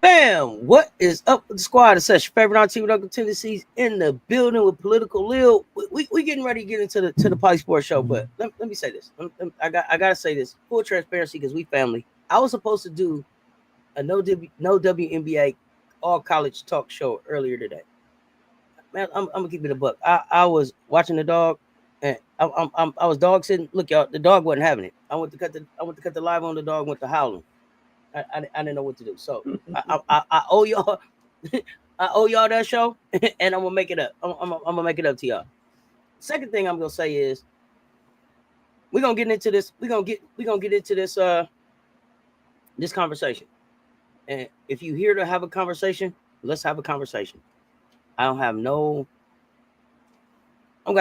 Bam! What is up with the squad? It's your favorite on team with Uncle Tendencies in the building with political Lil. We getting ready to get into the PoliSports show, but let me say this. I gotta say this full transparency because we family. I was supposed to do a no WNBA all college talk show earlier today. Man, I'm gonna keep it a buck. I was watching the dog, and I was dog sitting. Look, y'all, the dog wasn't having it. I went to cut the live on the dog. Went to howling. I didn't know what to do. So I owe y'all I owe y'all that show, and I'm gonna make it up. I'm gonna make it up to y'all. Second thing I'm gonna say is we're gonna get into this. We're gonna get into this conversation. And if you're here to have a conversation, let's have a conversation. I don't got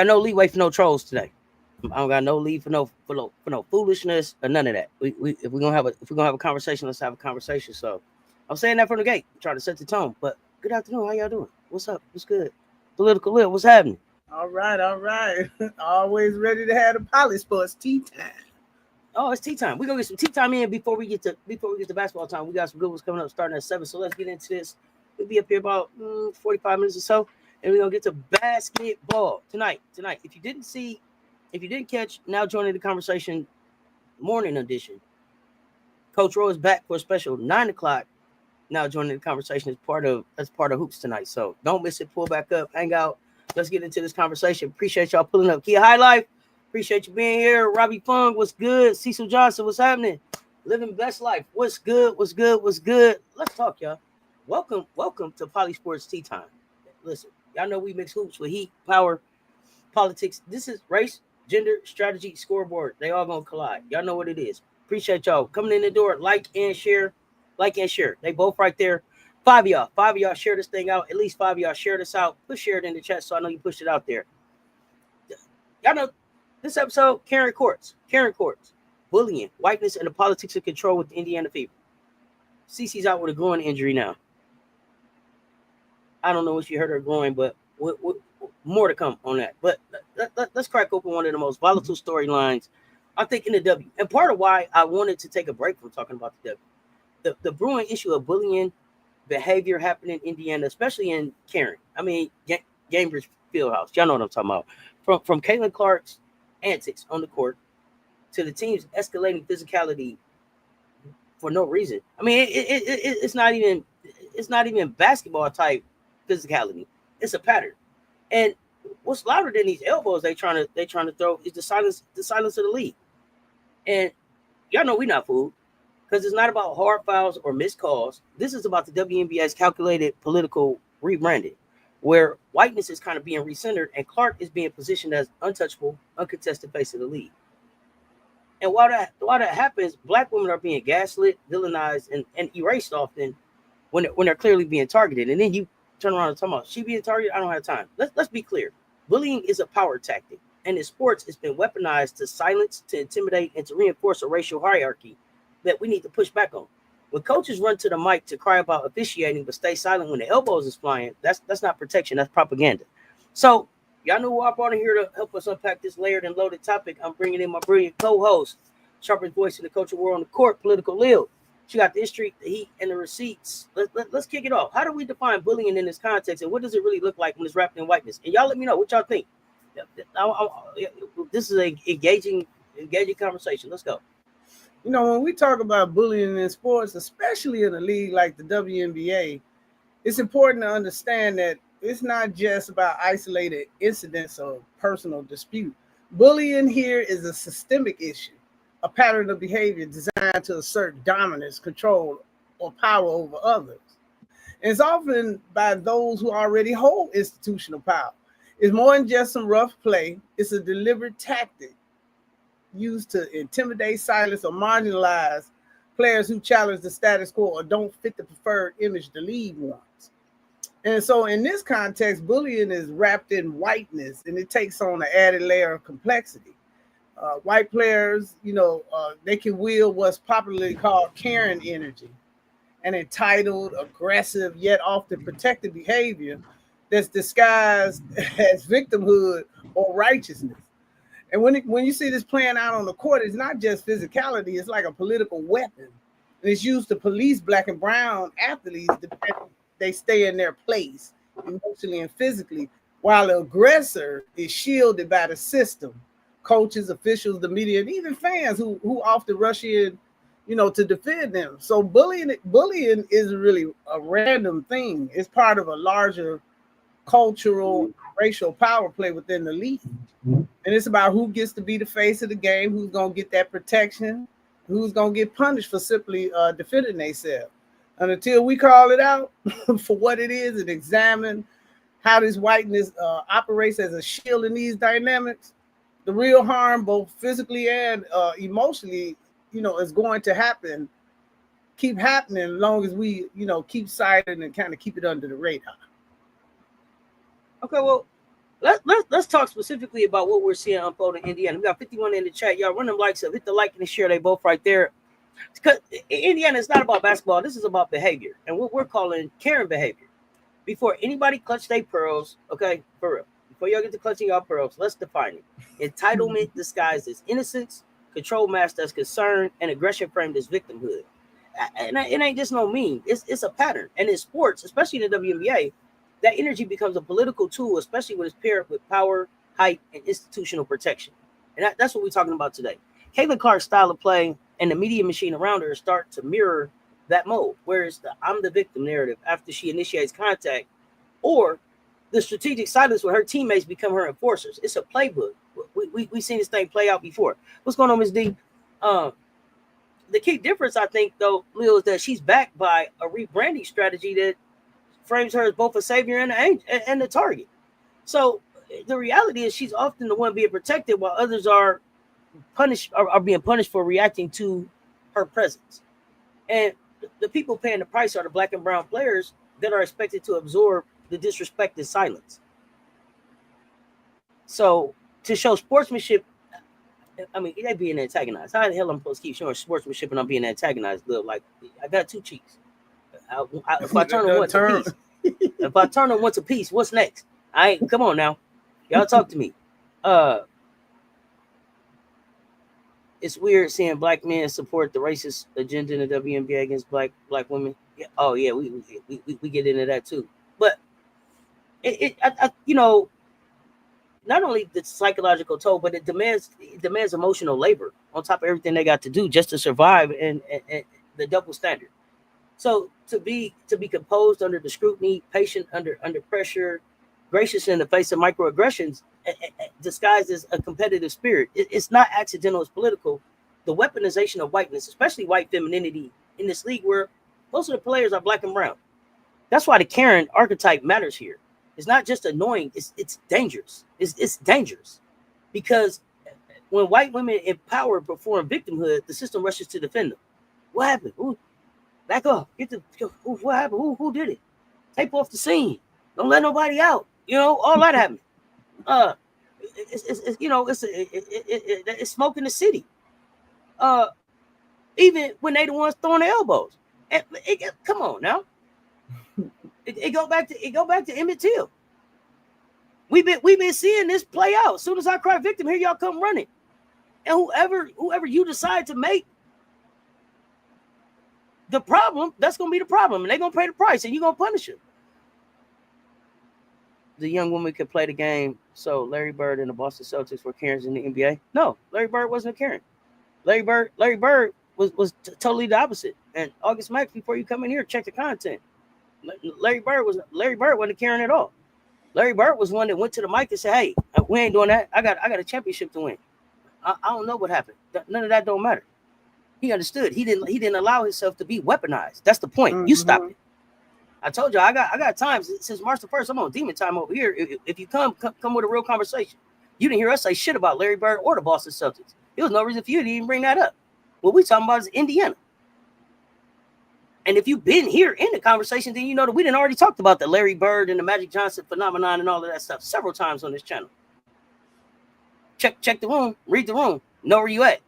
no leeway for no trolls today. I don't got no leave for no foolishness or none of that. If we're gonna have a conversation, let's have a conversation. So I'm saying that from the gate, trying to set the tone. But good afternoon, how y'all doing? What's up? What's good? Political Lil, what's happening? All right. Always ready to have the PoliSports tea time. Oh, it's tea time. We're gonna get some tea time in before we get to basketball time. We got some good ones coming up starting at 7. So let's get into this. We'll be up here about 45 minutes or so, and we're gonna get to basketball tonight. If you didn't catch, now joining the conversation, morning edition. Coach Roy is back for a special 9 o'clock. Now joining the conversation as part of Hoops tonight. So don't miss it. Pull back up, hang out. Let's get into this conversation. Appreciate y'all pulling up. Kia High Life, appreciate you being here. Robbie Fung, what's good? Cecil Johnson, what's happening? Living best life. What's good? What's good? What's good? Let's talk, y'all. Welcome to PoliSports Tea Time. Listen, y'all know we mix hoops with heat, power, politics. This is race, gender, strategy, scoreboard. They all gonna collide. Y'all know what it is. Appreciate y'all coming in the door. Like and share. They both right there. 5 of y'all share this thing out. At least 5 of y'all share this out. Push share it in the chat so I know you pushed it out there. Y'all know this episode, Karen Courts, bullying, whiteness, and the politics of control with the Indiana Fever. Cece's out with a groin injury now. I don't know if you heard her groin, but more to come on that. But let's crack open one of the most volatile storylines, I think, in the W. And part of why I wanted to take a break from talking about the W. The brewing issue of bullying behavior happening in Indiana, especially in Karen. I mean, Cambridge Fieldhouse. Y'all know what I'm talking about. From Caitlin Clark's antics on the court to the team's escalating physicality for no reason. I mean, it's not even basketball type physicality. It's a pattern. And what's louder than these elbows they trying to throw is the silence of the league. And y'all know we not fooled. Because it's not about hard fouls or missed calls. This is about the WNBA's calculated political rebranding, where whiteness is kind of being recentered and Clark is being positioned as untouchable, uncontested face of the league. And while that happens, black women are being gaslit, villainized, and erased often when they're clearly being targeted. And then you turn around and talk about she being targeted. I don't have time. Let's be clear. Bullying is a power tactic, and in sports, it's been weaponized to silence, to intimidate, and to reinforce a racial hierarchy that we need to push back on. When coaches run to the mic to cry about officiating but stay silent when the elbows is flying, that's not protection, that's propaganda. So y'all know who I brought in here to help us unpack this layered and loaded topic. I'm bringing in my brilliant co-host, sharpest voice in the culture world on the court, Political Lil. She got the history, the heat, and the receipts. Let's kick it off. How do we define bullying in this context, and what does it really look like when it's wrapped in whiteness? And y'all let me know what y'all think. This is an engaging conversation. Let's go. You know, when we talk about bullying in sports, especially in a league like the WNBA, it's important to understand that it's not just about isolated incidents or personal dispute. Bullying here is a systemic issue, a pattern of behavior designed to assert dominance, control, or power over others. And it's often by those who already hold institutional power. It's more than just some rough play. It's a deliberate tactic used to intimidate, silence, or marginalize players who challenge the status quo or don't fit the preferred image the league wants. And so in this context, bullying is wrapped in whiteness, and it takes on an added layer of complexity. White players, they can wield what's popularly called Karen energy, an entitled, aggressive, yet often protected behavior that's disguised as victimhood or righteousness. And when you see this playing out on the court, it's not just physicality, it's like a political weapon. And it's used to police black and brown athletes to they stay in their place emotionally and physically, while the aggressor is shielded by the system, coaches, officials, the media, and even fans who often rush in, to defend them. So bullying is really a random thing. It's part of a larger cultural, racial power play within the league. And it's about who gets to be the face of the game, who's going to get that protection, who's going to get punished for simply defending themselves. And until we call it out for what it is and examine how this whiteness operates as a shield in these dynamics, the real harm, both physically and emotionally, is going to keep happening as long as we, keep silent and kind of keep it under the radar. Okay, well, let's talk specifically about what we're seeing unfold in Indiana. We got 51 in the chat. Y'all run them likes up, hit the like and the share. They both right there. Because Indiana is not about basketball. This is about behavior and what we're calling Karen behavior. Before anybody clutch their pearls, okay, for real. Before y'all get to clutching y'all pearls, let's define it. Entitlement disguised as innocence, control masked as concern, and aggression framed as victimhood. And it ain't just no meme. It's a pattern. And in sports, especially in the WNBA, that energy becomes a political tool, especially when it's paired with power, hype, and institutional protection. And that's what we're talking about today. Caitlin Clark's style of play and the media machine around her start to mirror that mode, where it's the I'm the victim narrative after she initiates contact, or the strategic silence where her teammates become her enforcers. It's a playbook. We've seen this thing play out before. What's going on, Ms. D? The key difference, I think, though, Lil, is that she's backed by a rebranding strategy that frames her as both a savior and a target. So the reality is she's often the one being protected while others are being punished for reacting to her presence. And the people paying the price are the black and brown players that are expected to absorb the disrespect and silence. So to show sportsmanship, I mean, they being antagonized. How the hell am I supposed to keep showing sportsmanship and I'm being antagonized? Lil? Like, I got two cheeks. If I turn them once a piece, what's next? Come on now. Y'all talk to me. It's weird seeing black men support the racist agenda in the WNBA against black women. Yeah. Oh yeah, we get into that too. But not only the psychological toll, but it demands emotional labor on top of everything they got to do just to survive and the double standard. So to be composed under the scrutiny, patient under pressure, gracious in the face of microaggressions, disguised as a competitive spirit. It's not accidental, it's political. The weaponization of whiteness, especially white femininity in this league where most of the players are black and brown. That's why the Karen archetype matters here. It's not just annoying, it's dangerous. It's dangerous because when white women in power perform victimhood, the system rushes to defend them. What happened? Ooh, back up. What happened? Who did it? Tape off the scene. Don't let nobody out. All that happened. It's smoke in the city. Even when they the ones throwing the elbows. Come on now. It go back to Emmett Till. We've been seeing this play out. As soon as I cry victim, here y'all come running. And whoever you decide to make the problem, that's gonna be the problem, and they're gonna pay the price, and you're gonna punish them. The young woman could play the game. So Larry Bird and the Boston Celtics were Karens in the NBA. No, Larry Bird wasn't a Karen. Larry Bird was totally the opposite. And August Max, before you come in here, check the content. Larry Bird wasn't a Karen at all. Larry Bird was one that went to the mic and said, "Hey, we ain't doing that. I got a championship to win. I don't know what happened. None of that don't matter." He understood. He didn't allow himself to be weaponized. That's the point. Mm-hmm. You stopped it. I told you I got time since March the 1st. I'm on demon time over here. If you come with a real conversation, you didn't hear us say shit about Larry Bird or the Boston Celtics. There was no reason for you to even bring that up. What we talking about is Indiana. And if you've been here in the conversation, then you know that we done already talked about the Larry Bird and the Magic Johnson phenomenon and all of that stuff several times on this channel. Check the room, read the room, know where you at.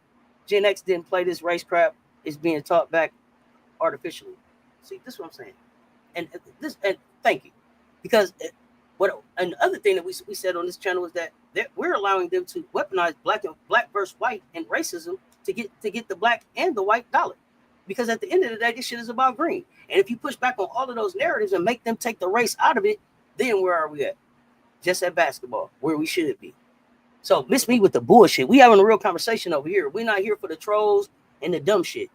Gen X didn't play this race crap. It's being taught back artificially. See, this is what I'm saying. And thank you, because another thing that we said on this channel is that we're allowing them to weaponize black versus white and racism to get the black and the white dollar, Because at the end of the day, this shit is about green. And if you push back on all of those narratives and make them take the race out of it, then where are we at? Just at basketball, where we should be. So miss me with the bullshit. We having a real conversation over here. We're not here for the trolls and the dumb shit.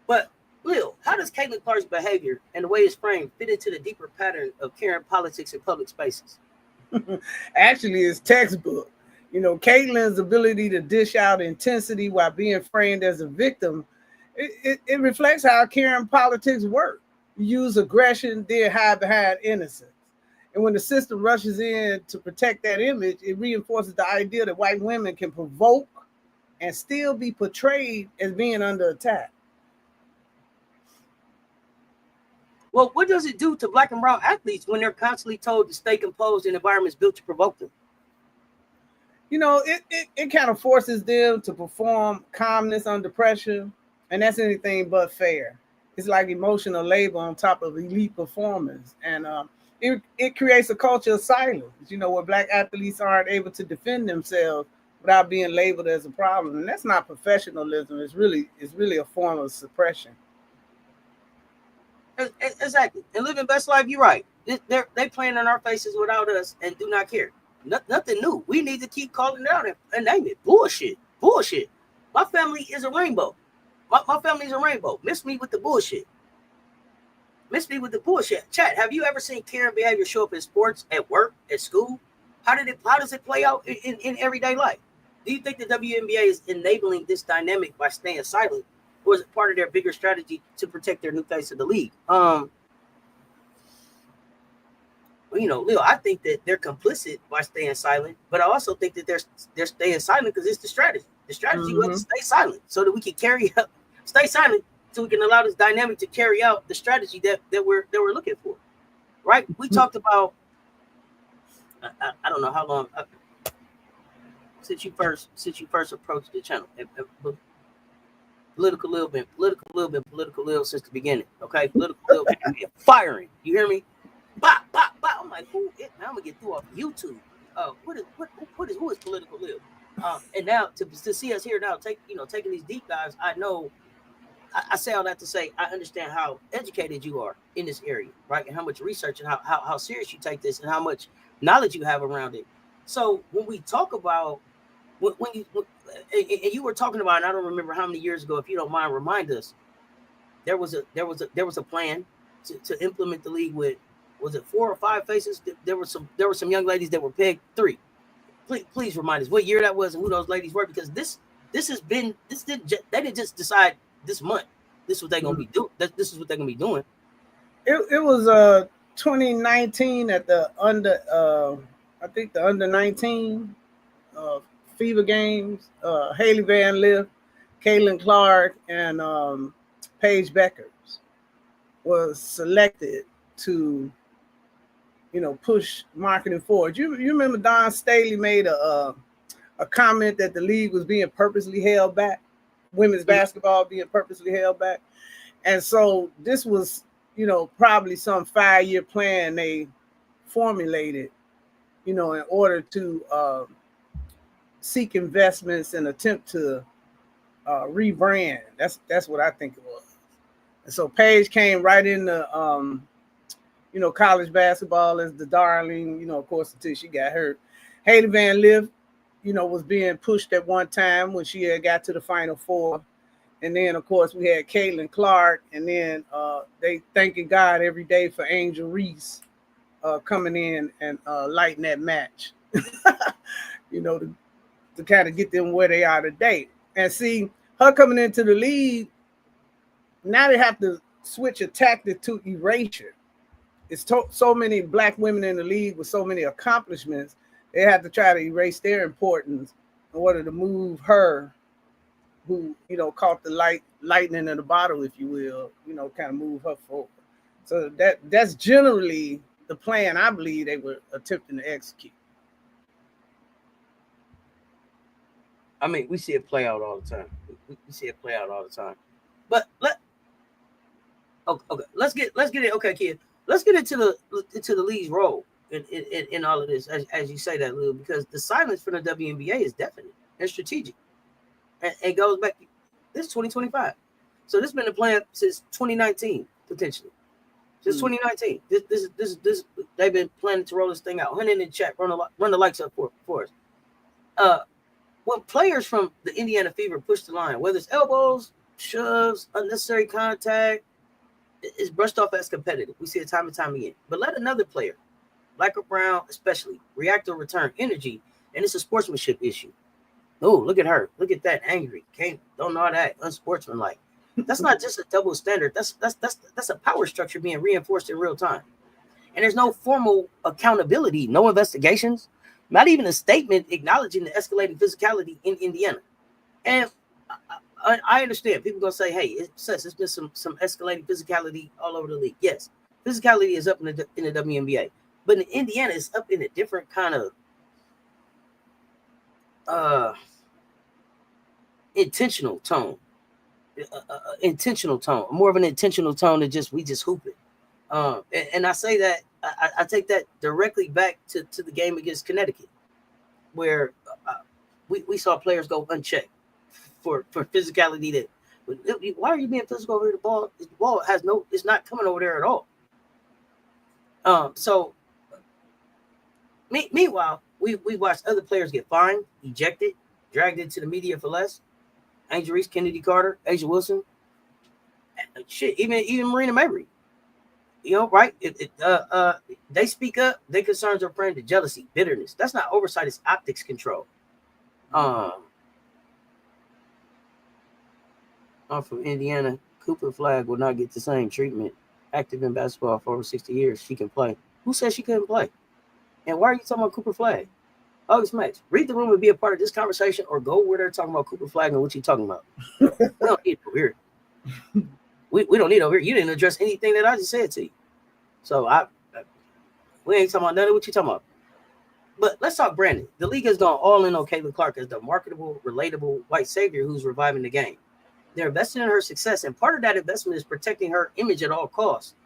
But Lil, how does Caitlin Clark's behavior and the way it's framed fit into the deeper pattern of caring politics in public spaces? Actually, it's textbook. Caitlin's ability to dish out intensity while being framed as a victim, it reflects how caring politics work. You use aggression, then hide behind innocence. And when the system rushes in to protect that image, it reinforces the idea that white women can provoke and still be portrayed as being under attack. Well, what does it do to black and brown athletes when they're constantly told to stay composed in environments built to provoke them? It kind of forces them to perform calmness under pressure, and that's anything but fair. It's like emotional labor on top of elite performance. And it creates a culture of silence, where black athletes aren't able to defend themselves without being labeled as a problem. And that's not professionalism. It's really a form of suppression. Exactly. And living best life, you're right. They playing in our faces without us and do not care. Nothing new. We need to keep calling it out and name it. Bullshit. My family is a rainbow. My family is a rainbow. Miss me with the bullshit. Chat, have you ever seen caring behavior show up in sports, at work, at school? How does it play out in everyday life? Do you think the WNBA is enabling this dynamic by staying silent, or is it part of their bigger strategy to protect their new face of the league? Leo, I think that they're complicit by staying silent, but I also think that they're staying silent because it's the strategy. The strategy was to stay silent so that we can stay silent so we can allow this dynamic to carry out the strategy that we're looking for. Right? We talked about, I don't know how long since you first approached the channel. Political Lil since the beginning. Okay, political Lil firing. You hear me? Bop, bop, bop. I'm like, now I'm gonna get through off YouTube. Who is political Lil? And now to see us here now, taking these deep dives, I know. I say all that to say I understand how educated you are in this area, right? And how much research and how serious you take this and how much knowledge you have around it. So when we talk about when you were talking about, and I don't remember how many years ago, if you don't mind, remind us, there was a plan to implement the league with, was it 4 or 5 faces? There were some young ladies that were pegged 3. Please remind us what year that was and who those ladies were, because they didn't just decide this month this is what they're gonna be doing. This is what they're gonna be doing. It was 2019 at the under 19 FIBA games. Haley Van Lith, Caitlin Clark, and Paige Beckers was selected to push marketing forward. You remember Don Staley made a comment that the league was being purposely held back, women's basketball being purposely held back. And so this was, probably some 5-year plan they formulated, in order to seek investments and attempt to rebrand. That's what I think it was. And so Paige came right into college basketball as the darling, of course, until she got hurt. Haley Van Lith, was being pushed at one time when she had got to the Final Four. And then, of course, we had Caitlin Clark, and then they thanking God every day for Angel Reese coming in and lighting that match, to kind of get them where they are today. And see, her coming into the league, now they have to switch a tactic to erasure. It's so many black women in the league with so many accomplishments, they have to try to erase their importance in order to move her, who, caught the lightning in the bottle, if you will, kind of move her forward. So that's generally the plan I believe they were attempting to execute. I mean, we see it play out all the time. But let's get it. Okay, kid. Let's get into the league's role in all of this, as you say that, Lou, because the silence from the WNBA is definite and strategic. And goes back, this is 2025. So this has been the plan since 2019, potentially. Since 2019. This they've been planning to roll this thing out. Hunt in the chat, run the likes up for us. When players from the Indiana Fever push the line, whether it's elbows, shoves, unnecessary contact, it's brushed off as competitive. We see it time and time again. But let another player, black or brown especially, react or return energy, and it's a sportsmanship issue. Oh, look at her. Look at that, angry. Don't know that, unsportsmanlike. That's not just a double standard. That's a power structure being reinforced in real time. And there's no formal accountability, no investigations, not even a statement acknowledging the escalating physicality in Indiana. And I understand people gonna say, "Hey, it's been some escalating physicality all over the league." Yes, physicality is up in the WNBA, but in Indiana, it's up in a different kind of intentional tone. Intentional tone, more of an intentional tone than we just hoop it. And I say that I take that directly back to the game against Connecticut, where we saw players go unchecked for physicality. That why are you being physical over here? The ball it's not coming over there at all. So meanwhile, we watched other players get fined, ejected, dragged into the media for less. Angel Reese, Kennedy Carter, Asia Wilson, shit, even Marina Mabry. You know, right? They speak up. Their concerns are friend to jealousy, bitterness. That's not oversight. It's optics control. I'm from Indiana. Cooper Flag will not get the same treatment. Active in basketball for over 60 years. She can play. Who said she couldn't play? And why are you talking about Cooper Flag? August Max, read the room and be a part of this conversation, or go where they're talking about Cooper Flag and what you're talking about. We don't need it over here. We don't need it over here. You didn't address anything that I just said to you. So we ain't talking about none of what you're talking about. But let's talk Brandon. The league has gone all in on Caitlin Clark as the marketable, relatable white savior who's reviving the game. They're investing in her success, and part of that investment is protecting her image at all costs.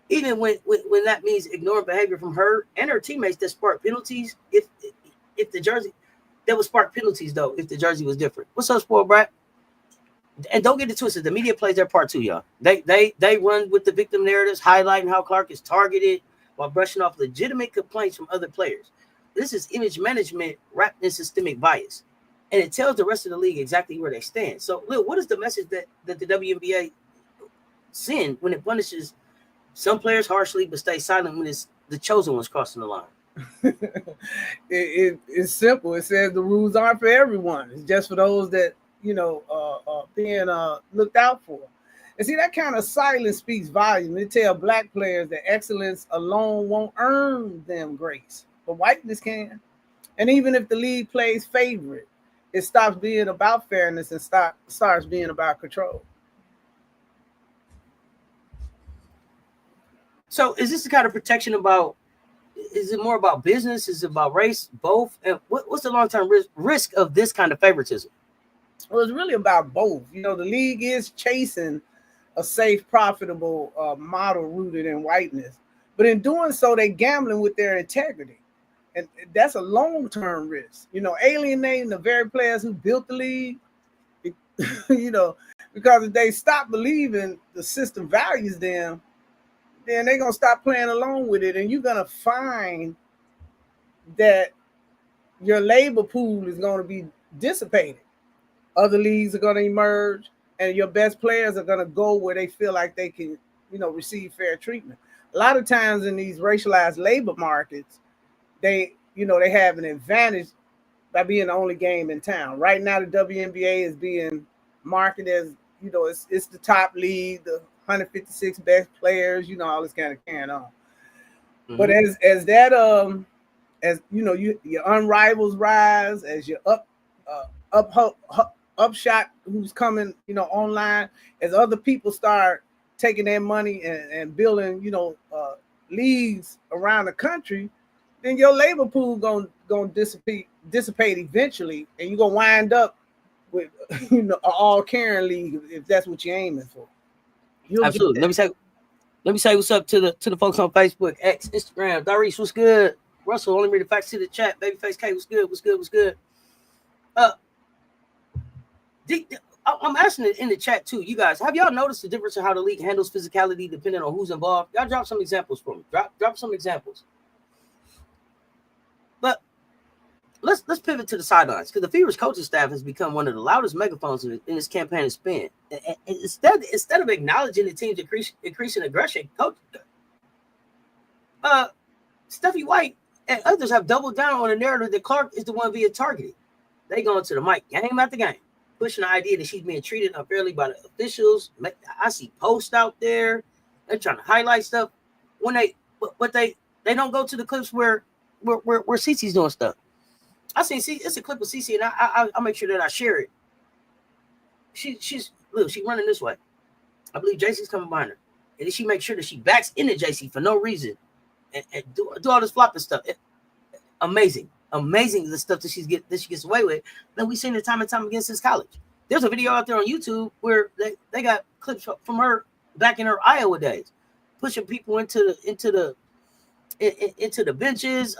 Even when that means ignoring behavior from her and her teammates that spark penalties, if the jersey that would spark penalties though, if the jersey was different. What's up, spoiled brat? And don't get it twisted. The media plays their part too, y'all. They run with the victim narratives, highlighting how Clark is targeted while brushing off legitimate complaints from other players. This is image management wrapped in systemic bias, and it tells the rest of the league exactly where they stand. So, Lil, what is the message that the WNBA send when it punishes some players harshly but stays silent when it's the chosen ones crossing the line? It's simple. It says the rules aren't for everyone. It's just for those that being looked out for. And see, that kind of silence speaks volume. They tell black players that excellence alone won't earn them grace, but whiteness can. And even if the league plays favorite, it stops being about fairness and starts being about control. So is this the kind of protection about? Is it more about business? Is it about race? Both? And what's the long-term risk of this kind of favoritism? Well, it's really about both. You know, the league is chasing a safe, profitable model rooted in whiteness. But in doing so, they're gambling with their integrity. And that's a long-term risk. You know, alienating the very players who built the league, because if they stop believing the system values them, then they're going to stop playing along with it. And you're going to find that your labor pool is going to be dissipated. Other leagues are going to emerge, and your best players are going to go where they feel like they can, receive fair treatment. A lot of times in these racialized labor markets, they have an advantage by being the only game in town. Right now, the WNBA is being marketed as, it's the top league, the 156 best players, all this kind of carrying on. Mm-hmm. But as your unrivals rise, as your upshot who's coming, online, as other people start taking their money and building, leagues around the country, then your labor pool gonna dissipate eventually, and you're gonna wind up with an all Karen league if that's what you're aiming for. Absolutely. Let me say what's up to the folks on Facebook, X, Instagram. Darius, what's good? Russell, only read the facts to the chat. Babyface K, what's good? I'm asking it in the chat too. You guys, have y'all noticed the difference in how the league handles physicality depending on who's involved? Y'all drop some examples for me. Drop some examples. But let's pivot to the sidelines, because the Fever's coaching staff has become one of the loudest megaphones in this campaign to spin. And instead of acknowledging the team's increasing aggression, coach Steffi White and others have doubled down on the narrative that Clark is the one being targeted. They go into the mic game after game, pushing the idea that she's being treated unfairly by the officials. I see posts out there. They're trying to highlight stuff when they don't go to the clips where Cece's doing stuff. I seen it's a clip of Cece, and I'll make sure that I share it. She's running this way. I believe JC's coming behind her, and then she makes sure that she backs into JC for no reason and do all this flopping stuff. Amazing the stuff that she gets away with. That we've seen it time and time again since college. There's a video out there on YouTube where they got clips from her back in her Iowa days, pushing people into the benches,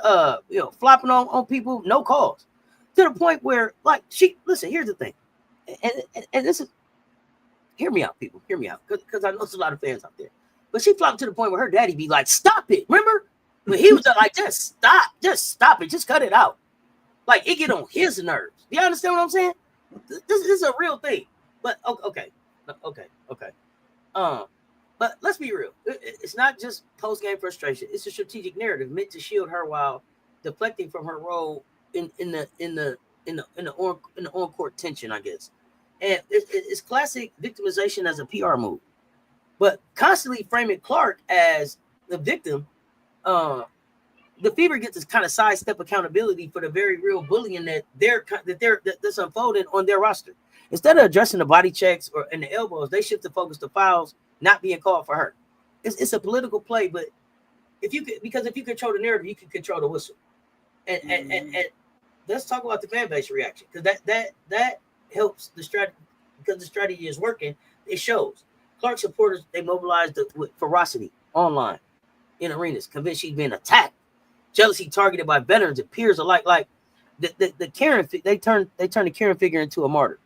flopping on people, no calls, to the point where, like, listen, here's the thing, and this is, hear me out, people, hear me out, because I know there's a lot of fans out there, but she flopped to the point where her daddy be like, stop it, remember? When he was like, just stop it, just cut it out. Like, it get on his nerves. Do you understand what I'm saying? This is a real thing. But okay. But let's be real. It's not just post-game frustration. It's a strategic narrative meant to shield her while deflecting from her role in the on-court tension, I guess. And it's classic victimization as a PR move. But constantly framing Clark as the victim, the Fever gets this kind of sidestep accountability for the very real bullying that's unfolding on their roster. Instead of addressing the body checks and the elbows, they shift the focus to fouls not being called for her. It's a political play, but if you control the narrative, you can control the whistle. And let's talk about the fan base reaction, because that helps the strategy, because the strategy is working. It shows. Clark supporters, they mobilized with ferocity online, in arenas, convinced she's being attacked, jealousy targeted by veterans and peers alike. Like the Karen, they turn the Karen figure into a martyr,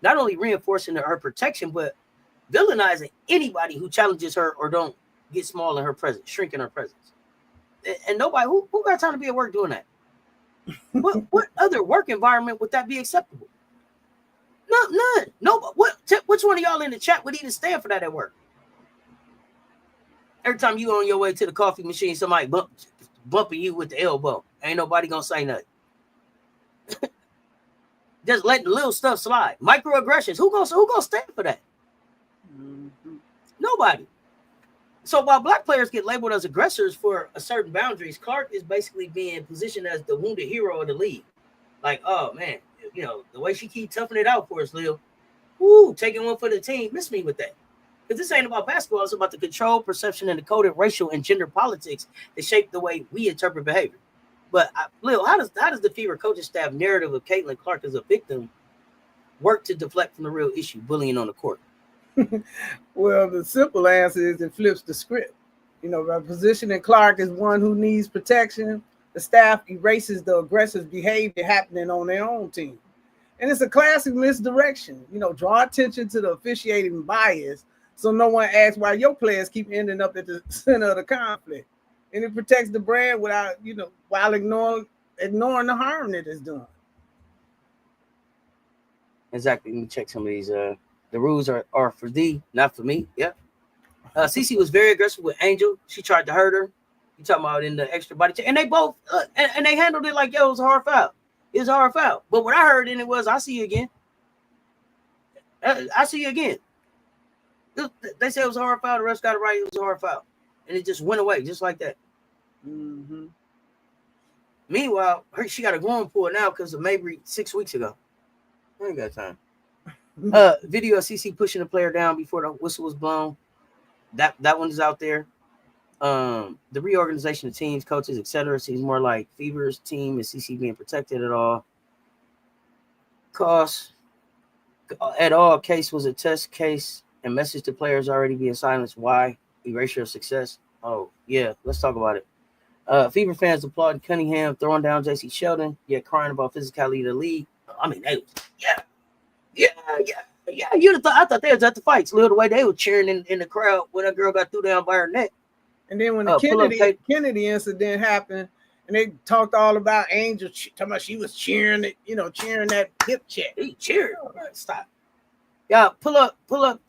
not only reinforcing her protection, but villainizing anybody who challenges her or don't get small in her presence, shrink in her presence. And nobody who got time to be at work doing that. What other work environment would that be acceptable? None. No. Which one of y'all in the chat would even stand for that at work? Every time you on your way to the coffee machine, somebody bumping you with the elbow. Ain't nobody gonna say nothing. Just letting the little stuff slide. Microaggressions. Who gonna stand for that? Mm-hmm. Nobody. So while black players get labeled as aggressors for a certain boundaries, Clark is basically being positioned as the wounded hero of the league. Like, oh man, the way she keep toughing it out for us, Lil. Woo, taking one for the team. Miss me with that. Because this ain't about basketball. It's about the control, perception, and the coded racial and gender politics that shape the way we interpret behavior. But, Lil, how does the Fever coaching staff narrative of Caitlin Clark as a victim work to deflect from the real issue, bullying on the court? Well, the simple answer is it flips the script. By positioning Clark as one who needs protection, the staff erases the aggressive behavior happening on their own team. And it's a classic misdirection. Draw attention to the officiating bias so no one asks why your players keep ending up at the center of the conflict. And it protects the brand without, while ignoring the harm that it's doing. Exactly. Let me check some of these. The rules are for thee, not for me. Yeah. Cece was very aggressive with Angel. She tried to hurt her. You talking about in the extra body check. And they both, and they handled it like, yo, it was a hard foul. It was a hard foul. But what I heard in it was, I see you again. I see you again. They said it was a hard foul. The refs got it right. It was a hard foul. And it just went away just like that. Mm-hmm. Meanwhile, she got a growing pull now because of Mabry 6 weeks ago. I ain't got time. Video of CC pushing the player down before the whistle was blown. That one is out there. The reorganization of teams, coaches, etc. seems more like Fever's team and CC being protected at all costs. At all, case was a test case and message to players already being silenced. Why? Erasure of success. Oh, yeah, let's talk about it. Fever fans applauding Cunningham throwing down JC Sheldon, yet crying about physicality of the league. I mean, they was, yeah. Yeah, I thought they was at the fights. Little the way they were cheering in the crowd when that girl got threw down by her neck. And then when the Kennedy incident happened, and they talked all about Angel, talking about she was cheering it, cheering that hip check. He cheered. Stop. Yeah, pull up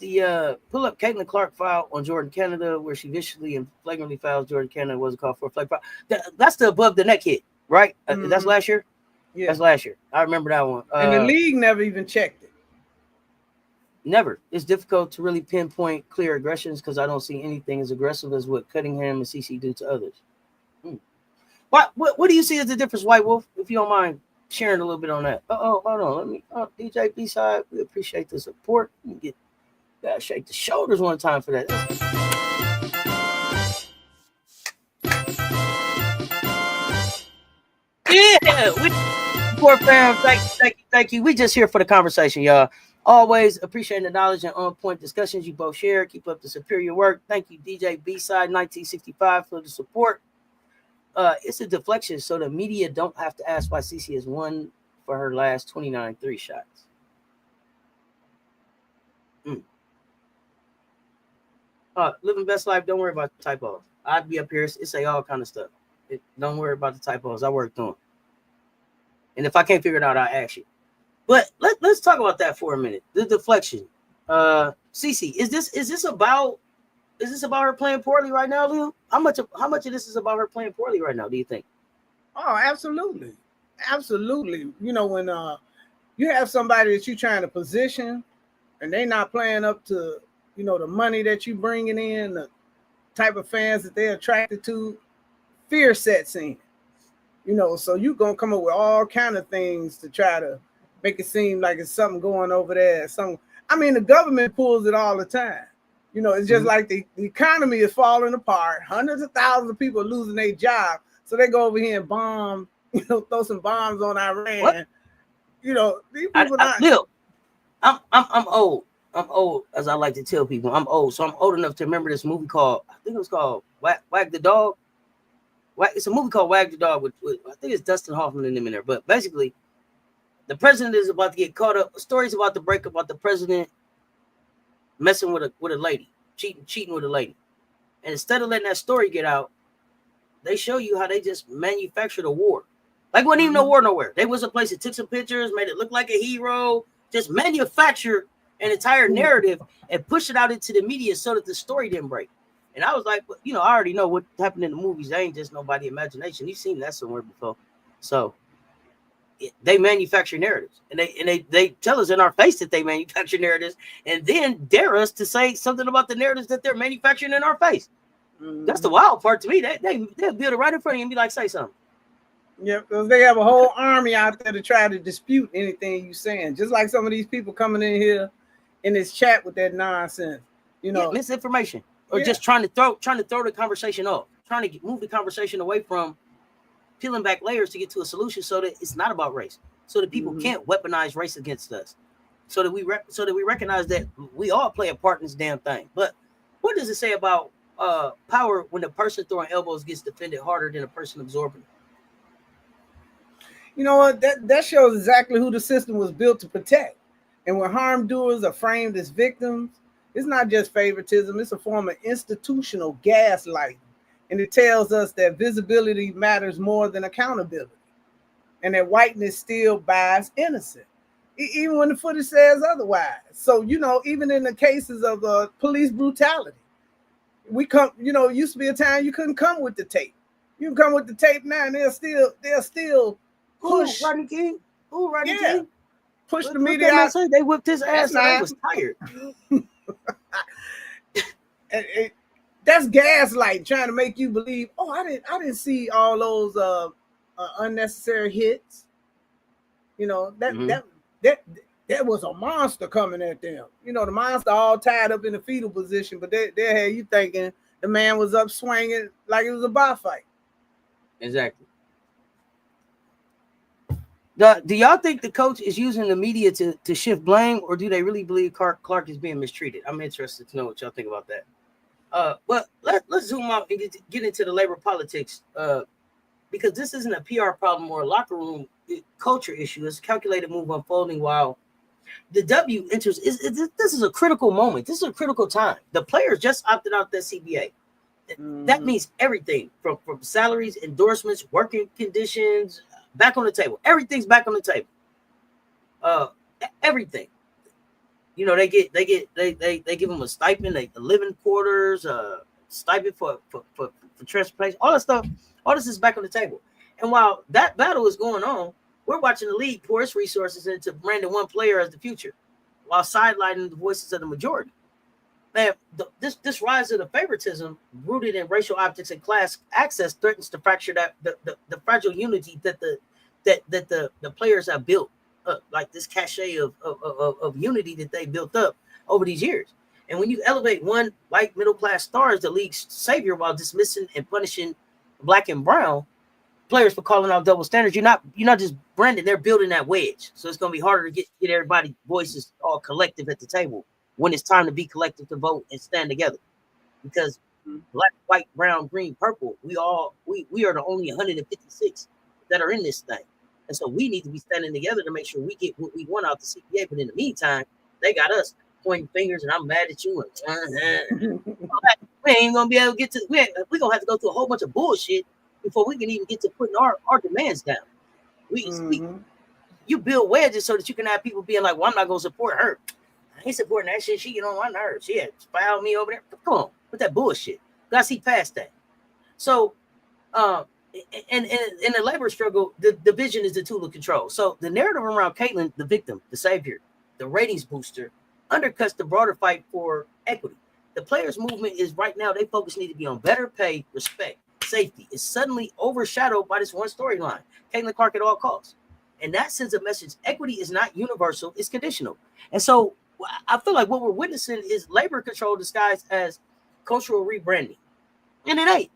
Caitlin Clark foul on Jordan Canada, where she viciously and flagrantly fouls Jordan Canada. Wasn't called for a flag foul. That's the above the neck hit, right? Mm-hmm. That's last year. Yeah, that's last year. I remember that one. And the league never even checked it. Never. It's difficult to really pinpoint clear aggressions because I don't see anything as aggressive as what Cunningham and CC do to others. What do you see as the difference, White Wolf? If you don't mind sharing a little bit on that. Hold on. Let me DJ B-side. We appreciate the support. Gotta shake the shoulders one time for that. Yeah, we support fam. Thank you. We just here for the conversation, y'all. Always appreciating the knowledge and on-point discussions you both share. Keep up the superior work. Thank you, DJ B-side 1965 for the support. It's a deflection, so the media don't have to ask why CC has won for her last 29 3 shots. Living best life. Don't worry about the typos. I'd be up here. It say all kind of stuff. Don't worry about the typos. I worked on. And if I can't figure it out, I'll ask you. But let's talk about that for a minute. The deflection. CC, is this about her playing poorly right now, Lil? How much of this is about her playing poorly right now, do you think? Oh, absolutely. Absolutely. When you have somebody that you're trying to position and they're not playing up to, the money that you bringing in, the type of fans that they're attracted to, fear sets in. So you're going to come up with all kind of things to try to make it seem like it's something going over there. The government pulls it all the time. It's just like the economy is falling apart. Hundreds of thousands of people are losing their job. So they go over here and bomb, throw some bombs on Iran. What? These people Lil, I'm old. I'm old, as I like to tell people. I'm old. So I'm old enough to remember this movie called, I think it was called Wag the Dog. It's a movie called Wag the Dog with I think it's Dustin Hoffman and them in there. But basically, the president is about to get caught up. Stories about to break about the president messing with a lady, cheating with a lady. And instead of letting that story get out, they show you how they just manufactured a war. Like, wasn't even no war nowhere. They was a place that took some pictures, made it look like a hero, just manufactured an entire narrative and pushed it out into the media so that the story didn't break. And I was like, I already know what happened in the movies. They ain't just nobody's imagination. You've seen that somewhere before. So they manufacture narratives, and they tell us in our face that they manufacture narratives, and then dare us to say something about the narratives that they're manufacturing in our face. That's the wild part to me. They'll build it right in front of you and be like, say something. Yeah, because they have a whole army out there to try to dispute anything you're saying. Just like some of these people coming in here in this chat with that nonsense, misinformation, or just trying to throw the conversation off, trying to move the conversation away from peeling back layers to get to a solution, so that it's not about race, so that people can't weaponize race against us, so that we recognize that we all play a part in this damn thing. But what does it say about power when the person throwing elbows gets defended harder than a person absorbing? You know what? That shows exactly who the system was built to protect. And when harm doers are framed as victims, it's not just favoritism. It's a form of institutional gaslighting. And it tells us that visibility matters more than accountability. And that whiteness still buys innocent, even when the footage says otherwise. So, even in the cases of police brutality, we come, used to be a time you couldn't come with the tape. You can come with the tape now, and they'll still push. Rodney King? King? Push the media out. They whipped his ass and I was tired. That's gaslight, trying to make you believe, I didn't see all those unnecessary hits. That was a monster coming at them. The monster all tied up in the fetal position, but they had you thinking the man was up swinging like it was a bar fight. Exactly. Do y'all think the coach is using the media to shift blame, or do they really believe Clark is being mistreated? I'm interested to know what y'all think about that. But let's zoom out and get into the labor politics, because this isn't a PR problem or a locker room culture issue. It's a calculated move unfolding while The W enters. This is a critical moment. This is a critical time. The players just opted out that CBA. That means everything from salaries, endorsements, working conditions, back on the table. Everything's back on the table. Everything. You know, they give them a stipend, living quarters, stipend for transportation, all that stuff. All this is back on the table. And while that battle is going on, we're watching the league pour its resources into branding one player as the future, while sidelining the voices of the majority. Man, this rise of the favoritism rooted in racial optics and class access threatens to fracture that the fragile unity that the players have built, like this cachet of unity that they built up over these years. And when you elevate one white middle class star as the league's savior while dismissing and punishing black and brown players for calling out double standards, you're not just branding, they're building that wedge. So it's going to be harder to get everybody voices all collective at the table when it's time to be collective to vote and stand together. Because black, white, brown, green, purple, we are the only 156 that are in this thing. And so we need to be standing together to make sure we get what we want out the CPA. But in the meantime, they got us pointing fingers and I'm mad at you. And we ain't gonna be able to get to. We're gonna have to go through a whole bunch of bullshit before we can even get to putting our demands down. You build wedges so that you can have people being like, "Well, I'm not gonna support her. I ain't supporting that shit. She get on my nerves. She had filed me over there. Come on, with that bullshit. Gotta see past that." So, and in the labor struggle, the division is the tool of control. So the narrative around Caitlyn, the victim, the savior, the ratings booster, undercuts the broader fight for equity. The players' movement is right now, they focus need to be on better pay, respect, safety. Is suddenly overshadowed by this one storyline, Caitlyn Clark at all costs. And that sends a message: equity is not universal, it's conditional. And so I feel like what we're witnessing is labor control disguised as cultural rebranding. And it ain't.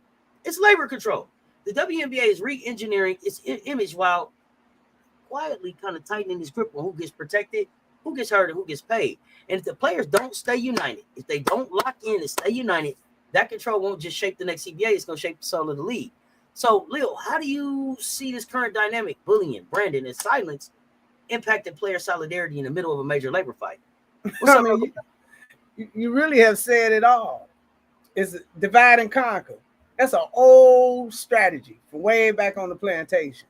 It's labor control. The WNBA is re-engineering its image while quietly kind of tightening its grip on who gets protected, who gets hurt, and who gets paid. And if the players don't stay united, if they don't lock in and stay united, that control won't just shape the next CBA, it's going to shape the soul of the league. So, Lil, how do you see this current dynamic, bullying, branding, and silence impacting player solidarity in the middle of a major labor fight? What's up, you really have said it all. It's divide and conquer. That's an old strategy from way back on the plantation,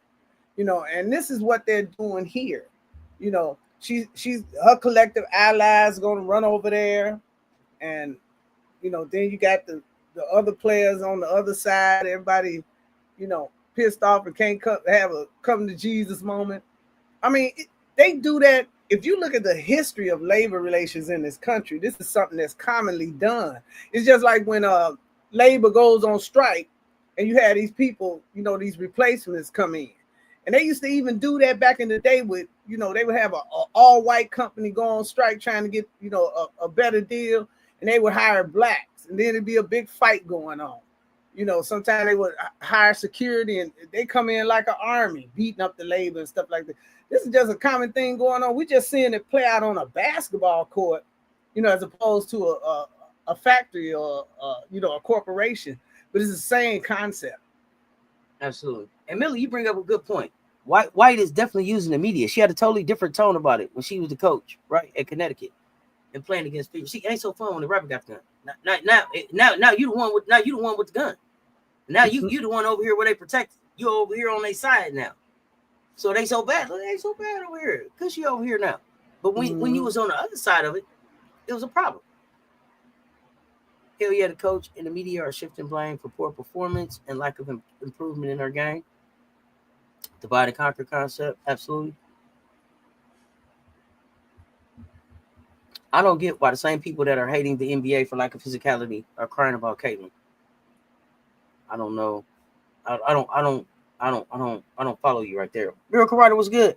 you know, and this is what they're doing here. You know, she's her collective allies going to run over there, and you know, then you got the other players on the other side. Everybody, you know, pissed off and can't have a come to Jesus moment. I mean, they do that. If you look at the history of labor relations in this country, this is something that's commonly done. It's just like when labor goes on strike and you had these people, you know, these replacements come in. And they used to even do that back in the day with, you know, they would have a all-white company go on strike trying to get, you know, a better deal. And they would hire blacks. And then it'd be a big fight going on. You know, sometimes they would hire security and they come in like an army, beating up the labor and stuff like that. This is just a common thing going on. We're just seeing it play out on a basketball court, you know, as opposed to a factory or, you know, a corporation. But it's the same concept. Absolutely. And Millie, you bring up a good point. White is definitely using the media. She had a totally different tone about it when she was the coach, right, at Connecticut and playing against people. She ain't so fun when the rapper got the gun. Now you the one with the gun. Now you the one over here where they protect you over here on their side now. So they so bad. Look, they ain't so bad over here. Cause she over here now. But when you was on the other side of it, it was a problem. Hell yeah, the coach and the media are shifting blame for poor performance and lack of improvement in our game. Divide and conquer concept, absolutely. I don't get why the same people that are hating the NBA for lack of physicality are crying about Caitlyn. I don't know. I don't follow you right there. Miracle Rider was good.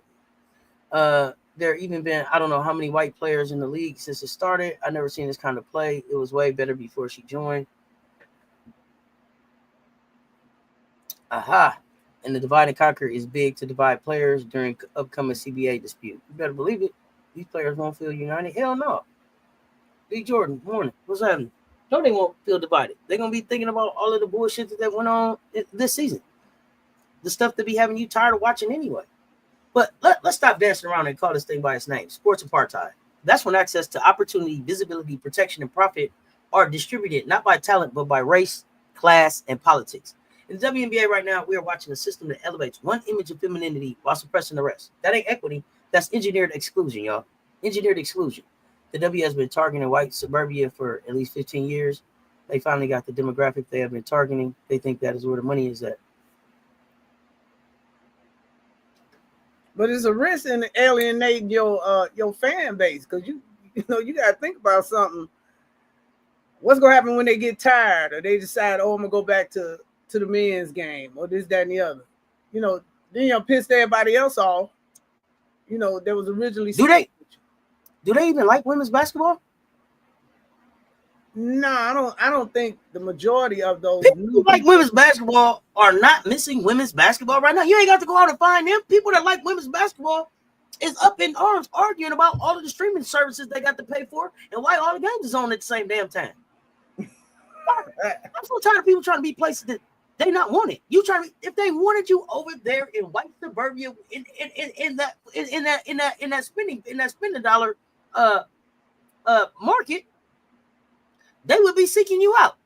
There even been, I don't know how many white players in the league since it started. I never seen this kind of play. It was way better before she joined. Aha. And the divide and conquer is big to divide players during upcoming CBA dispute. You better believe it. These players won't feel united. Hell no. B. Jordan, morning. What's happening? No, they won't feel divided. They're going to be thinking about all of the bullshit that went on this season. The stuff that be having you tired of watching anyway. But let's stop dancing around and call this thing by its name. Sports apartheid. That's when access to opportunity, visibility, protection, and profit are distributed not by talent, but by race, class, and politics. In the WNBA right now, we are watching a system that elevates one image of femininity while suppressing the rest. That ain't equity. That's engineered exclusion, y'all. Engineered exclusion. The W has been targeting white suburbia for at least 15 years. They finally got the demographic they have been targeting. They think that is where the money is at. But it's a risk in alienating your fan base, because you got to think about something. What's gonna happen when they get tired, or they decide, oh, I'm gonna go back to the men's game, or this, that, and the other? Then you'll piss everybody else off. There was originally. Do they even like women's basketball? No, I don't think the majority of those people who like women's basketball are not missing women's basketball right now. You ain't got to go out and find them. People that like women's basketball is up in arms arguing about all of the streaming services they got to pay for and why all the games is on at the same damn time. I'm so tired of people trying to be places that they not want it. You trying to, if they wanted you over there in white suburbia in that spending dollar market, they would be seeking you out.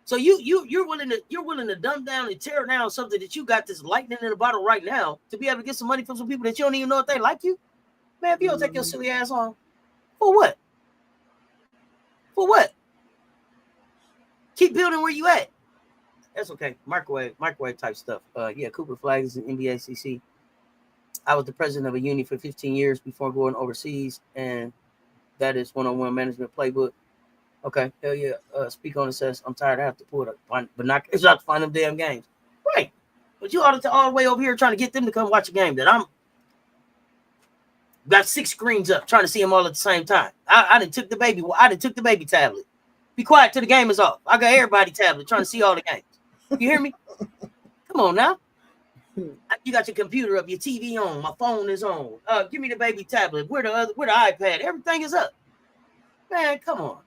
So you're willing to dumb down and tear down something that you got this lightning in a bottle right now to be able to get some money from some people that you don't even know if they like you. Man, if you don't take your silly ass on, for what? For what? Keep building where you at. That's okay. Microwave type stuff. Yeah, Cooper Flag is an NBA CC. I was the president of a union for 15 years before going overseas, and that is one-on-one management playbook. Okay, hell yeah. Speak on the Cess. I'm tired. I have to pull it up, but not it's not to find them damn games. Right. But you all the way over here trying to get them to come watch a game that I'm got 6 screens up trying to see them all at the same time. I done took the baby tablet. Be quiet till the game is off. I got everybody tablet trying to see all the games. You hear me? Come on now. You got your computer up, your TV on, my phone is on. Give me the baby tablet. Where the iPad? Everything is up. Man, come on.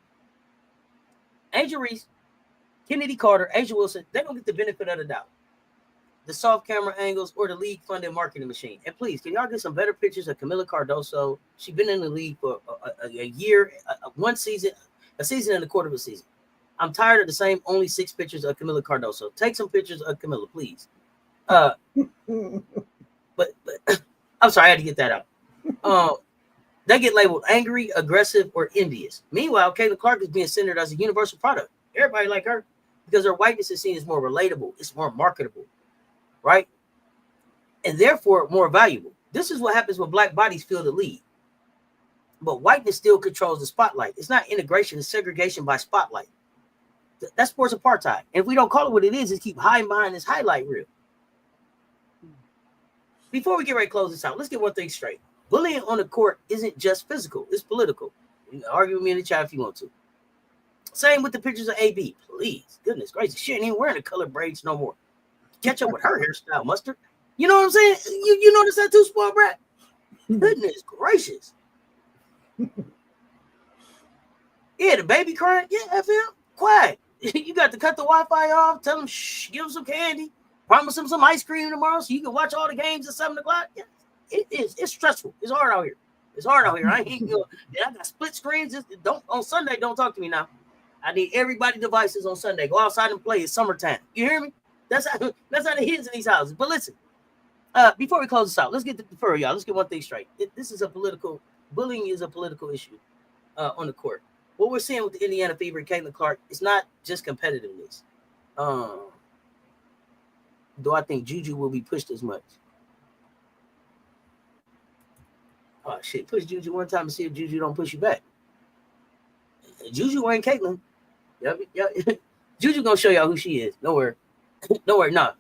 Angel Reese, Kennedy Carter, Asia Wilson, they don't get the benefit of the doubt. The soft camera angles or the league-funded marketing machine. And please, can y'all get some better pictures of Camila Cardoso? She's been in the league for a year, one season, a season and a quarter of a season. I'm tired of the same only 6 pictures of Camila Cardoso. Take some pictures of Camila, please. But I'm sorry, I had to get that out. They get labeled angry, aggressive, or envious. Meanwhile, Caitlin Clark is being centered as a universal product. Everybody like her because her whiteness is seen as more relatable. It's more marketable, right? And therefore more valuable. This is what happens when black bodies fill the lead. But whiteness still controls the spotlight. It's not integration, it's segregation by spotlight. That's sports apartheid. And if we don't call it what it is keep hiding behind this highlight reel. Before we get ready to close this out, let's get one thing straight. Bullying on the court isn't just physical, it's political. You can argue with me in the chat if you want to. Same with the pictures of AB. Please, goodness gracious, she ain't even wearing the colored braids no more. Catch up with her hairstyle, Mustard. You know what I'm saying? You notice that too, spoiled brat? Goodness gracious. Yeah, the baby crying. Yeah, FM, quiet. You got to cut the Wi-Fi off. Tell him, shh, give him some candy. Promise him some ice cream tomorrow so you can watch all the games at 7 o'clock. Yeah, it is. It's stressful. It's hard out here. I ain't I got split screens. Don't on Sunday. Don't talk to me now. I need everybody devices on Sunday. Go outside and play. It's summertime. You hear me? That's how it hits in these houses. But listen, before we close this out, let's get y'all. Let's get one thing straight. Bullying is a political issue on the court. What we're seeing with the Indiana Fever and Caitlin Clark is not just competitiveness. Do I think Juju will be pushed as much? Oh, shit. Push Juju one time and see if Juju don't push you back. Juju ain't Caitlin. Yep. Juju going to show y'all who she is. Don't worry. No.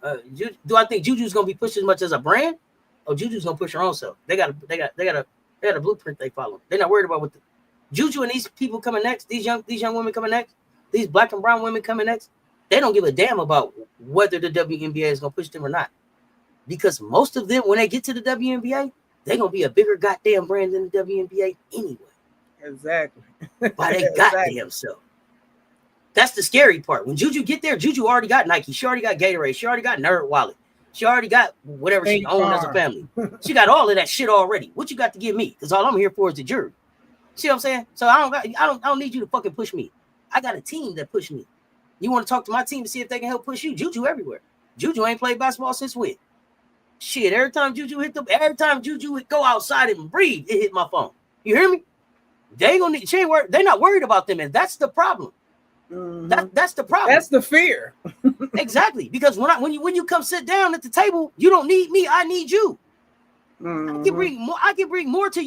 Do I think Juju's going to be pushed as much as a brand? Or Juju's going to push her own self? They got a blueprint they follow. They're not worried about what Juju and these people coming next, these young women coming next, these black and brown women coming next. They don't give a damn about whether the WNBA is going to push them or not. Because most of them, when they get to the WNBA, they're going to be a bigger goddamn brand than the WNBA anyway. Exactly. By they goddamn self. That's the scary part. When Juju get there, Juju already got Nike. She already got Gatorade. She already got Nerd Wallet. She already got whatever she owned as a family. She got all of that shit already. What you got to give me? Because all I'm here for is the jury. See what I'm saying? So I don't need you to fucking push me. I got a team that push me. You want to talk to my team to see if they can help push you? Juju everywhere. Juju ain't played basketball since when? Shit, every time Juju would go outside and breathe, it hit my phone. You hear me? They ain't gonna need. She ain't worried. They're not worried about them, and that's the problem. Mm-hmm. That's the problem. That's the fear. Exactly, because when you come sit down at the table, you don't need me. I need you. Mm-hmm. I can bring more to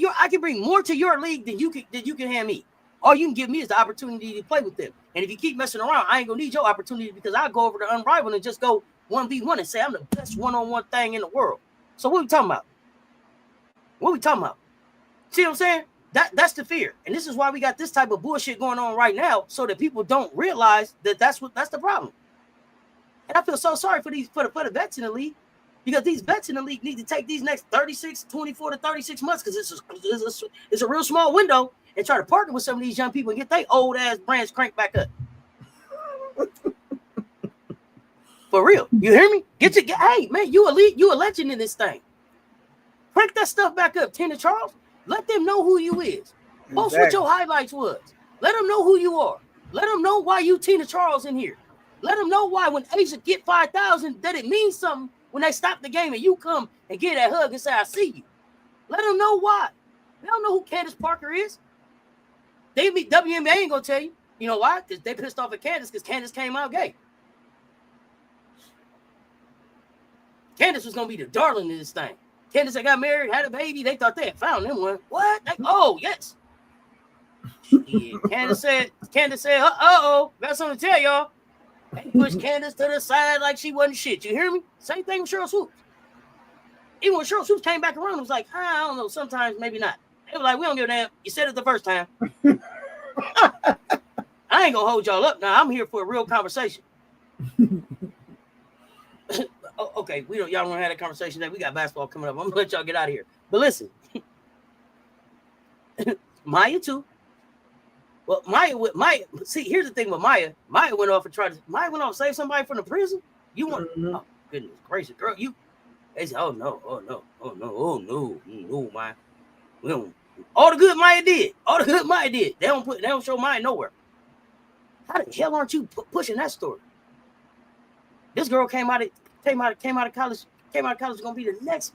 your league than you can hand me. All you can give me is the opportunity to play with them. And if you keep messing around, I ain't gonna need your opportunity because I'll go over to Unrivaled and just go 1v1 and say I'm the best one-on-one thing in the world. So what we talking about? See what I'm saying? That's the fear. And this is why we got this type of bullshit going on right now, so that people don't realize that's the problem. And I feel so sorry for the vets in the league, because these vets in the league need to take these next 24 to 36 months, because it's a real small window, and try to partner with some of these young people and get their old ass brands cranked back up. For real. You hear me? Hey man, you a legend in this thing. Crank that stuff back up, Tina Charles. Let them know who you is. Post what your highlights was. Let them know who you are. Let them know why you Tina Charles in here. Let them know why when Asia get 5,000 that it means something when they stop the game and you come and get that hug and say, I see you. Let them know why. They don't know who Candace Parker is. WNBA ain't gonna tell you. You know why? Because they pissed off at Candace because Candace came out gay. Candace was gonna be the darling of this thing. Candace that got married, had a baby. They thought they had found them one. What? Yes. Yeah. Candace said, got something to tell y'all. They pushed Candace to the side like she wasn't shit. You hear me? Same thing with Cheryl Swoops. Even when Cheryl Swoops came back around, it was like, I don't know, sometimes maybe not. They were like, we don't give a damn. You said it the first time. I ain't gonna hold y'all up now. I'm here for a real conversation. Okay, y'all don't have that conversation today. We got basketball coming up. I'm gonna let y'all get out of here. But listen, Maya too. Well, Maya. See, here's the thing with Maya. Maya went off and save somebody from the prison. You want? Mm-hmm. Oh goodness gracious, girl! They said, oh no, Maya. We don't. All the good Maya did. They don't show Maya nowhere. How the hell aren't you pushing that story? This girl came out of college. Gonna be the next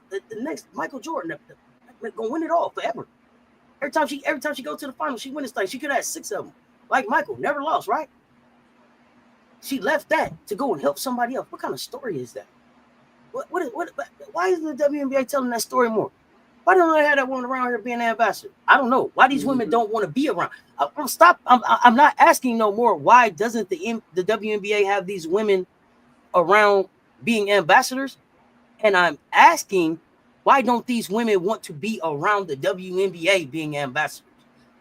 Michael Jordan. Gonna win it all forever. Every time she go to the finals, she wins this thing. She could have had 6 of them. Like Michael, never lost, right? She left that to go and help somebody else. What kind of story is that? Why isn't the WNBA telling that story more? Why don't they have that one around here being an ambassador? I don't know. Why these women don't want to be around? I'm not asking no more. Why doesn't the WNBA have these women around being ambassadors? And I'm asking, why don't these women want to be around the WNBA being ambassadors?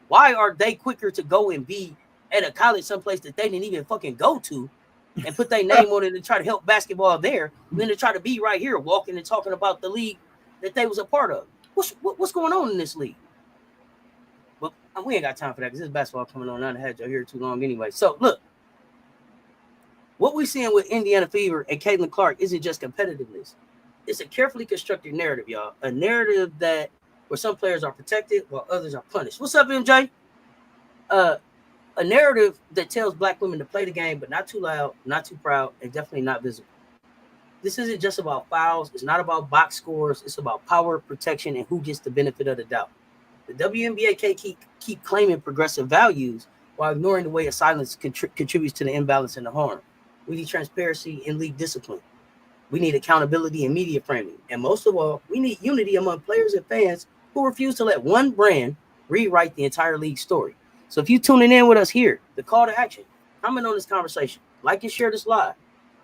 Why are they quicker to go and be at a college someplace that they didn't even fucking go to and put their name on it and try to help basketball there, than to try to be right here walking and talking about the league that they was a part of? What's going on in this league? Well, we ain't got time for that because this basketball coming on. I had y'all here too long anyway. So look, what we're seeing with Indiana Fever and Caitlin Clark isn't just competitiveness. It's a carefully constructed narrative, y'all. A narrative where some players are protected while others are punished. What's up, MJ? A narrative that tells black women to play the game, but not too loud, not too proud, and definitely not visible. This isn't just about fouls. It's not about box scores. It's about power, protection, and who gets the benefit of the doubt. The WNBA can't keep claiming progressive values while ignoring the way a silence contributes to the imbalance and the harm. We need transparency in league discipline. We need accountability in media framing. And most of all, we need unity among players and fans who refuse to let one brand rewrite the entire league story. So if you're tuning in with us here, the call to action, comment on this conversation, like and share this live.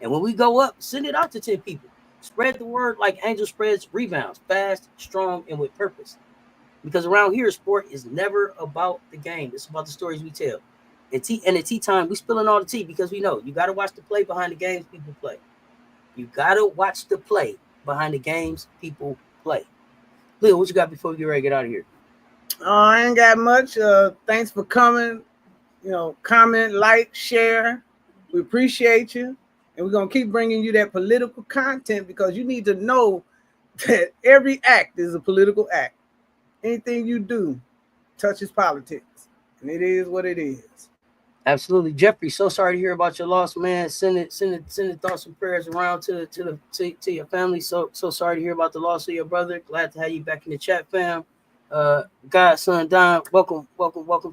And when we go up, send it out to 10 people. Spread the word like Angel spreads rebounds, fast, strong, and with purpose. Because around here, sport is never about the game. It's about the stories we tell. And at tea time, we spilling all the tea because we know you got to watch the play behind the games people play. You got to watch the play behind the games people play. Lil, what you got before we get ready to get out of here? I ain't got much. Thanks for coming. Comment, like, share. We appreciate you. And we're going to keep bringing you that political content because you need to know that every act is a political act. Anything you do touches politics, and it is what it is. Absolutely, Jeffrey. So sorry to hear about your loss, man. Send thoughts and prayers around to your family. So sorry to hear about the loss of your brother. Glad to have you back in the chat, fam. Godson Don, welcome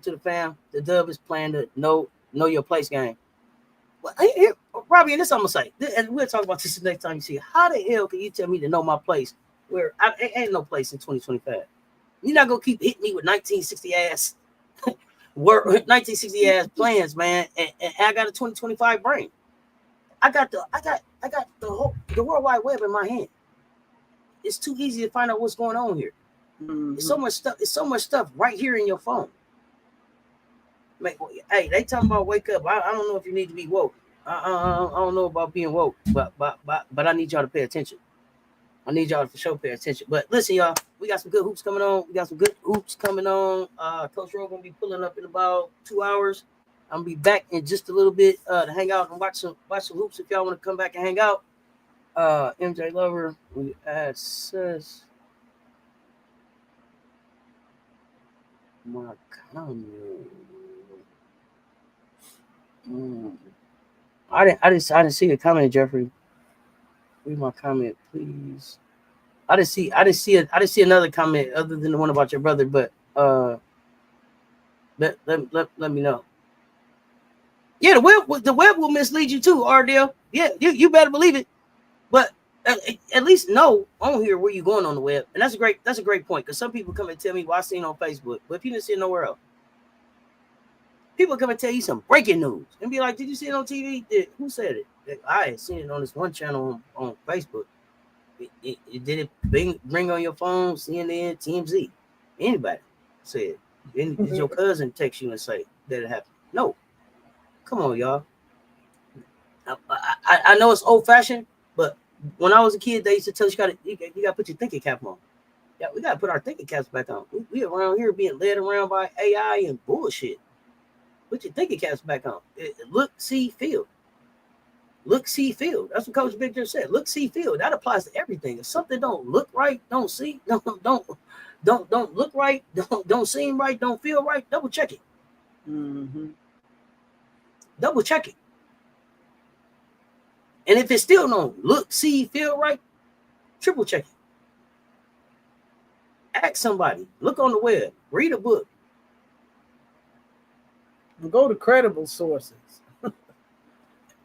to the fam. The Dub is playing the know your place game. Well, here, Robbie, and this I'm gonna say, and we'll talk about this the next time you see it. How the hell can you tell me to know my place where I ain't no place in 2025? You're not gonna keep hitting me with 1960 ass. 1960 ass plans, man, and I got a 2025 brain. I got the World Wide Web in my hand. It's too easy to find out what's going on here. Mm-hmm. It's so much stuff right here in your phone. Hey, they talking about wake up. I don't know if you need to be woke. I don't know about being woke, but I need y'all to pay attention. I need y'all to for sure pay attention. But listen, y'all, we got some good hoops coming on. Coach Rowe gonna be pulling up in about 2 hours. I'm gonna be back in just a little bit to hang out and watch some hoops if y'all want to come back and hang out. MJ Lover, we add Cess. My comment. I didn't see a comment, Jeffrey. Read my comment, please. I didn't see another comment other than the one about your brother, but let me know. Yeah, the web will mislead you too, RDL. Yeah, you better believe it. But at least know on here where you're going on the web, and that's a great point because some people come and tell me what I seen on Facebook, but if you didn't see it nowhere else, people come and tell you some breaking news and be like, "Did you see it on TV? Who said it?" I had seen it on this one channel on Facebook. It did it bring on your phone, CNN, TMZ, anybody said. Did your cousin text you and say that it happened? No. Come on, y'all. I know it's old fashioned, but when I was a kid, they used to tell us you gotta put your thinking cap on. Yeah, we gotta put our thinking caps back on. We around here being led around by AI and bullshit. Put your thinking caps back on. Look, see, feel. Look, see, feel. That's what Coach Victor said. Look, see, feel. That applies to everything. If something don't look right, don't see, don't look right, don't seem right, don't feel right, double check it. Mm-hmm. Double check it. And if it still don't look, see, feel right, triple check it. Ask somebody. Look on the web. Read a book. Go to credible sources.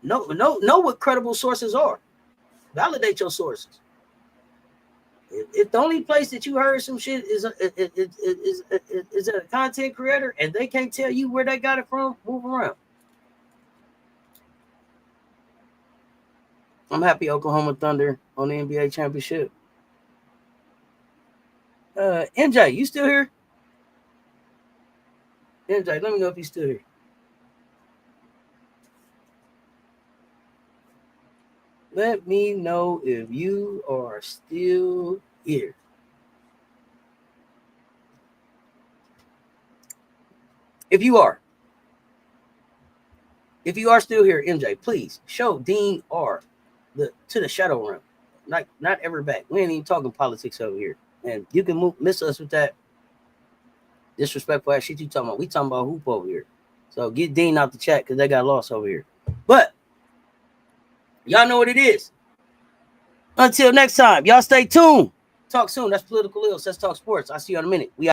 Know what credible sources are. Validate your sources. If the only place that you heard some shit is a content creator and they can't tell you where they got it from, move around. I'm happy Oklahoma Thunder on the NBA championship. MJ, you still here? MJ, let me know if you're still here. Let me know if you are still here. If you are still here, MJ, please show Dean R to the shadow realm. Not ever back. We ain't even talking politics over here. And you can miss us with that disrespectful ass shit you talking about. We talking about hoop over here. So get Dean out the chat because they got lost over here. But y'all know what it is. Until next time, y'all stay tuned. Talk soon. That's Political Ill. Let's talk sports. I'll see you in a minute. We out.